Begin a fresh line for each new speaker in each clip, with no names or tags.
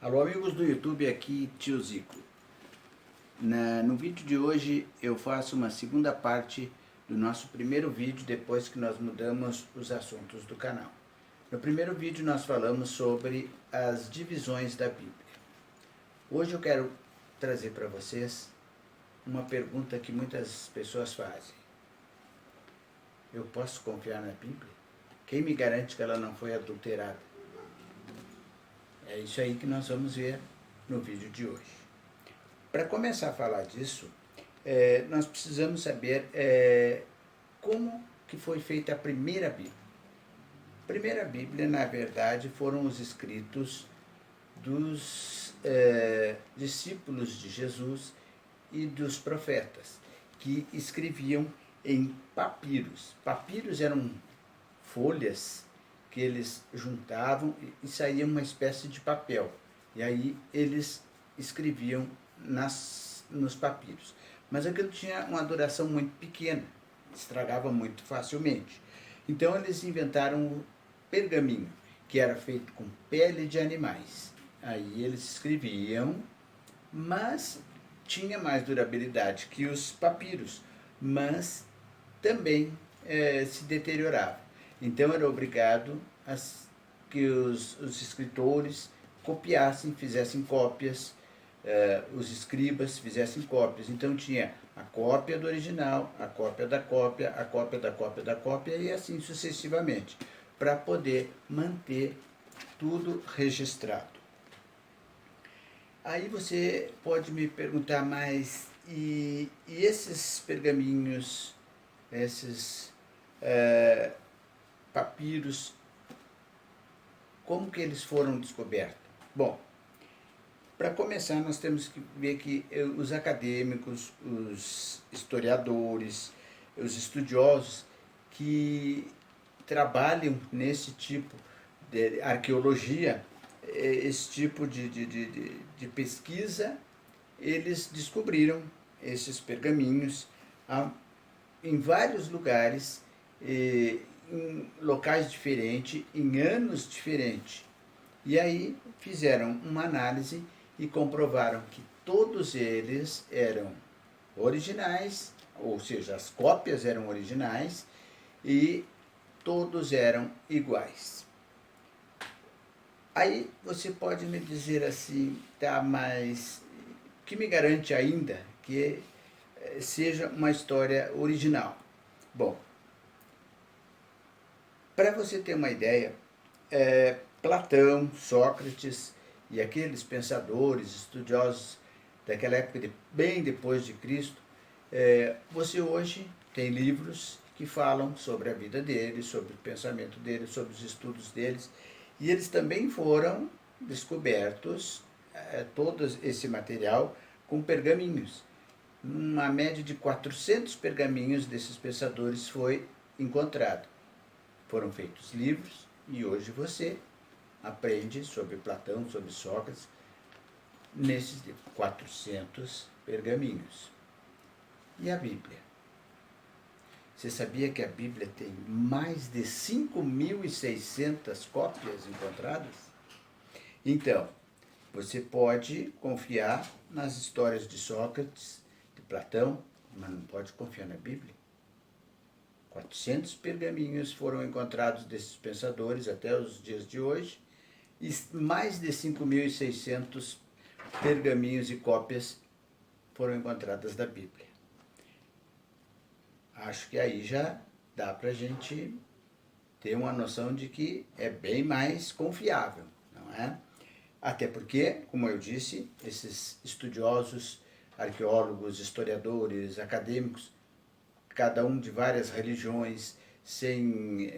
Alô amigos do YouTube, aqui Tio Zico. No vídeo de hoje eu faço uma segunda parte do nosso primeiro vídeo depois que nós mudamos os assuntos do canal. No primeiro vídeo nós falamos sobre as divisões da Bíblia. Hoje eu quero trazer para vocês uma pergunta que muitas pessoas fazem. Eu posso confiar na Bíblia? Quem me garante que ela não foi adulterada? É isso aí que nós vamos ver no vídeo de hoje. Para começar a falar disso, nós precisamos saber como que foi feita a primeira Bíblia. A primeira Bíblia, na verdade, foram os escritos dos discípulos de Jesus e dos profetas, que escreviam em papiros. Papiros eram folhas que eles juntavam e saía uma espécie de papel. E aí eles escreviam nos papiros. Mas aquilo tinha uma duração muito pequena, estragava muito facilmente. Então eles inventaram o pergaminho, que era feito com pele de animais. Aí eles escreviam, mas tinha mais durabilidade que os papiros, mas também se deteriorava. Então era obrigado que os escritores copiassem, fizessem cópias, os escribas fizessem cópias. Então tinha a cópia do original, a cópia da cópia, a cópia da cópia da cópia e assim sucessivamente, para poder manter tudo registrado. Aí você pode me perguntar, mas e esses pergaminhos, esses papiros, como que eles foram descobertos? Bom, para começar nós temos que ver que os acadêmicos, os historiadores, os estudiosos que trabalham nesse tipo de arqueologia, esse tipo de pesquisa, eles descobriram esses pergaminhos em vários lugares, em locais diferentes, em anos diferentes. E aí fizeram uma análise e comprovaram que todos eles eram originais, ou seja, as cópias eram originais e todos eram iguais. Aí você pode me dizer assim, tá, mas o que me garante ainda que seja uma história original? Bom, para você ter uma ideia, Platão, Sócrates e aqueles pensadores, estudiosos daquela época, bem depois de Cristo, você hoje tem livros que falam sobre a vida deles, sobre o pensamento deles, sobre os estudos deles, e eles também foram descobertos, todo esse material, com pergaminhos. Uma média de 400 pergaminhos desses pensadores foi encontrado. Foram feitos livros e hoje você aprende sobre Platão, sobre Sócrates, nesses 400 pergaminhos. E a Bíblia? Você sabia que a Bíblia tem mais de 5.600 cópias encontradas? Então, você pode confiar nas histórias de Sócrates, de Platão, mas não pode confiar na Bíblia. 400 pergaminhos foram encontrados desses pensadores até os dias de hoje, e mais de 5.600 pergaminhos e cópias foram encontradas da Bíblia. Acho que aí já dá para a gente ter uma noção de que é bem mais confiável, não é? Até porque, como eu disse, esses estudiosos, arqueólogos, historiadores, acadêmicos, cada um de várias religiões, sem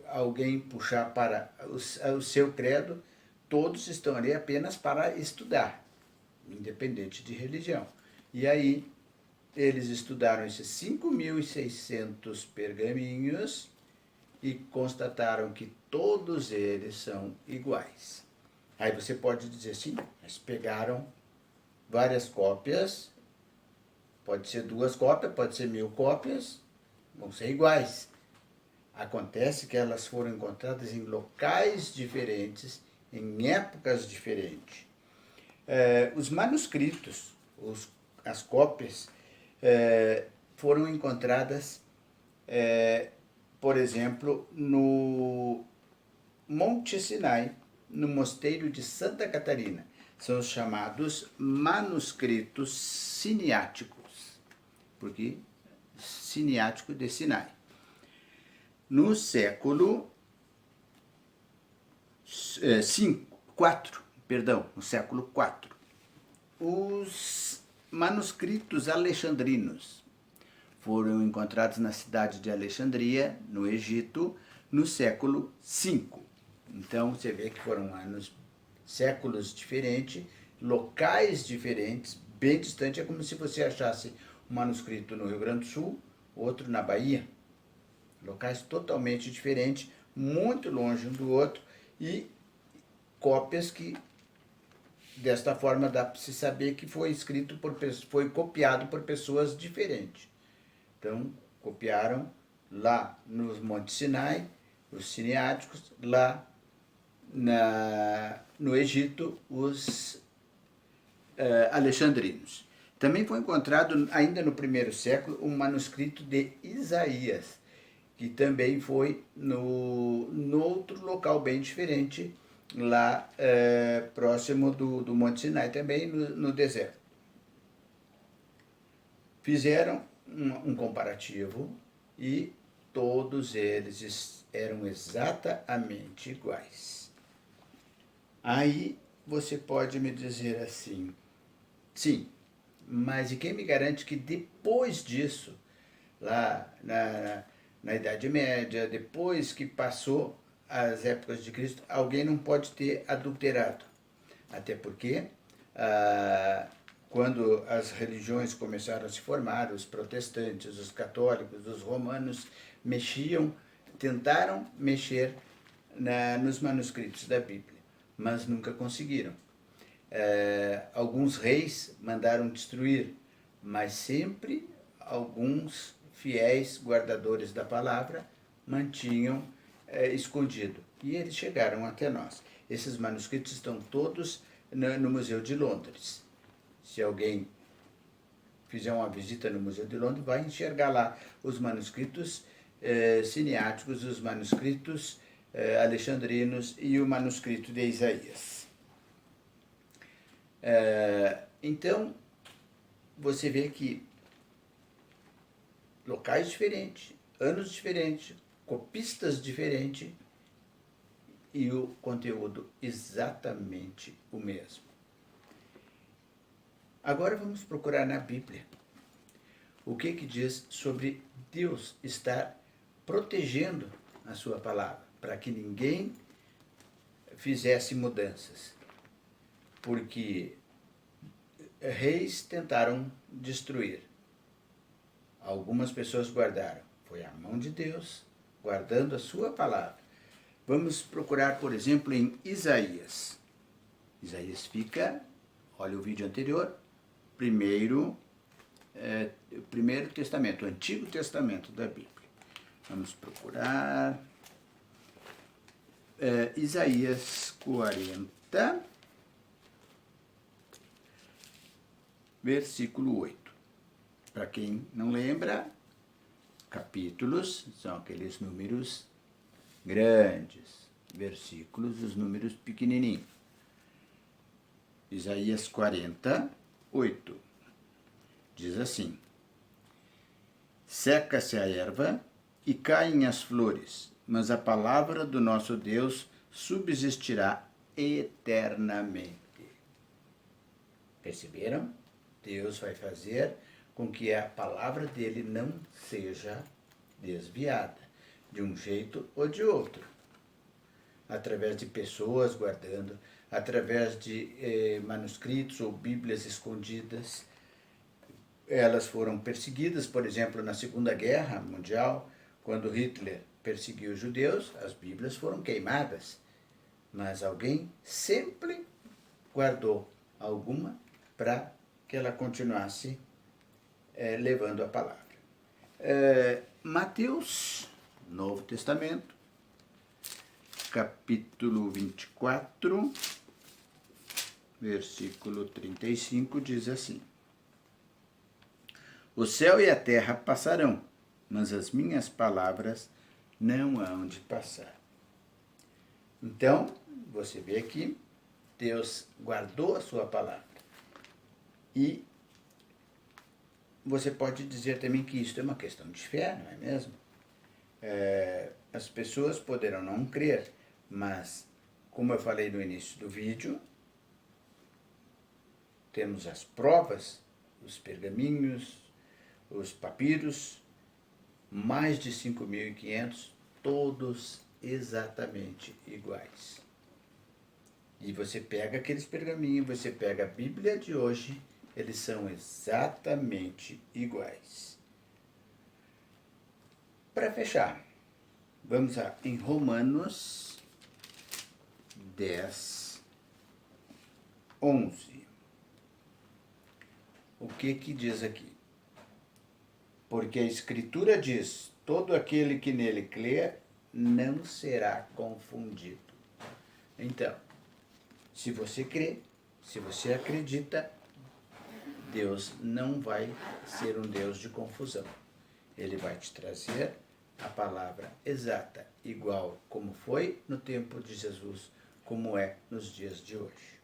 alguém puxar para o seu credo, todos estão ali apenas para estudar, independente de religião. E aí, eles estudaram esses 5.600 pergaminhos e constataram que todos eles são iguais. Aí você pode dizer assim, mas pegaram várias cópias, pode ser 2 cópias, pode ser 1.000 cópias, vão ser iguais. Acontece que elas foram encontradas em locais diferentes, em épocas diferentes. Os manuscritos, as cópias, foram encontradas, por exemplo, no Monte Sinai, no mosteiro de Santa Catarina. São os chamados manuscritos siniáticos, porque siniático de Sinai. No século no século IV, os manuscritos alexandrinos foram encontrados na cidade de Alexandria, no Egito, no século V. Então, você vê que foram séculos diferentes, locais diferentes, bem distantes. É como se você achasse um manuscrito no Rio Grande do Sul, outro na Bahia. Locais totalmente diferentes, muito longe um do outro, e cópias que, desta forma, dá para se saber que foi copiado por pessoas diferentes. Então, copiaram lá nos Monte Sinai, os siniáticos, lá no Egito, os alexandrinos. Também foi encontrado, ainda no primeiro século, um manuscrito de Isaías, que também foi no outro local bem diferente, lá próximo do Monte Sinai, também no deserto. Fizeram um comparativo e todos eles eram exatamente iguais. Aí você pode me dizer assim, sim, mas e quem me garante que depois disso, lá na Idade Média, depois que passou as épocas de Cristo, alguém não pode ter adulterado? Até porque, quando as religiões começaram a se formar, os protestantes, os católicos, os romanos tentaram mexer nos manuscritos da Bíblia, mas nunca conseguiram. Alguns reis mandaram destruir, mas sempre alguns fiéis guardadores da palavra mantinham escondido. E eles chegaram até nós. Esses manuscritos estão todos no Museu de Londres. Se alguém fizer uma visita no Museu de Londres, vai enxergar lá os manuscritos siniáticos, os manuscritos alexandrinos e o manuscrito de Isaías. Então, você vê que locais diferentes, anos diferentes, copistas diferentes e o conteúdo exatamente o mesmo. Agora vamos procurar na Bíblia o que diz sobre Deus estar protegendo a sua palavra, para que ninguém fizesse mudanças. Porque reis tentaram destruir. Algumas pessoas guardaram. Foi a mão de Deus guardando a sua palavra. Vamos procurar, por exemplo, em Isaías. Isaías fica, olha o vídeo anterior, primeiro Testamento, o Antigo Testamento da Bíblia. Vamos procurar Isaías 40, versículo 8. Para quem não lembra, capítulos são aqueles números grandes, versículos, os números pequenininhos. Isaías 40, 8. Diz assim: seca-se a erva e caem as flores, mas a palavra do nosso Deus subsistirá eternamente. Perceberam? Deus vai fazer com que a palavra dele não seja desviada, de um jeito ou de outro. Através de pessoas guardando, através de manuscritos ou bíblias escondidas. Elas foram perseguidas, por exemplo, na Segunda Guerra Mundial, quando Hitler perseguiu os judeus, as bíblias foram queimadas. Mas alguém sempre guardou alguma para que ela continuasse levando a palavra. Mateus, Novo Testamento, capítulo 24, versículo 35 diz assim: o céu e a terra passarão, mas as minhas palavras não hão de passar. Então, você vê aqui, Deus guardou a sua palavra. E você pode dizer também que isso é uma questão de fé, não é mesmo? As pessoas poderão não crer, mas, como eu falei no início do vídeo, temos as provas, os pergaminhos, os papiros, mais de 5.500, todos exatamente iguais. E você pega aqueles pergaminhos, você pega a Bíblia de hoje, eles são exatamente iguais. Para fechar, vamos em Romanos 10, 11. O que diz aqui? Porque a Escritura diz, todo aquele que nele crê não será confundido. Então, se você crê, se você acredita, Deus não vai ser um Deus de confusão. Ele vai te trazer a palavra exata, igual como foi no tempo de Jesus, como é nos dias de hoje.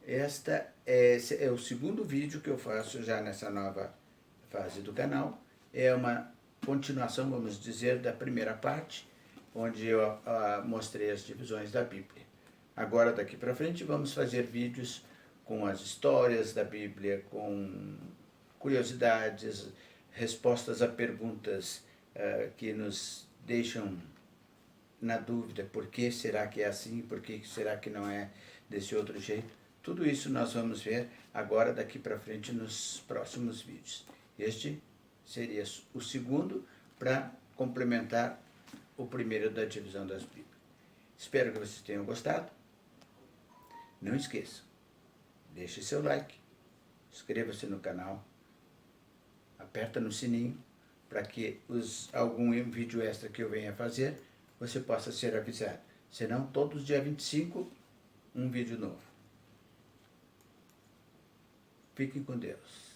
Esse é o segundo vídeo que eu faço já nessa nova fase do canal. É uma continuação, vamos dizer, da primeira parte, onde eu mostrei as divisões da Bíblia. Agora, daqui para frente, vamos fazer vídeos com as histórias da Bíblia, com curiosidades, respostas a perguntas que nos deixam na dúvida, por que será que é assim, por que será que não é desse outro jeito. Tudo isso nós vamos ver agora daqui para frente nos próximos vídeos. Este seria o segundo para complementar o primeiro da divisão das Bíblias. Espero que vocês tenham gostado. Não esqueçam, deixe seu like, inscreva-se no canal, aperta no sininho para que algum vídeo extra que eu venha fazer, você possa ser avisado. Senão, todos os dias 25, um vídeo novo. Fiquem com Deus.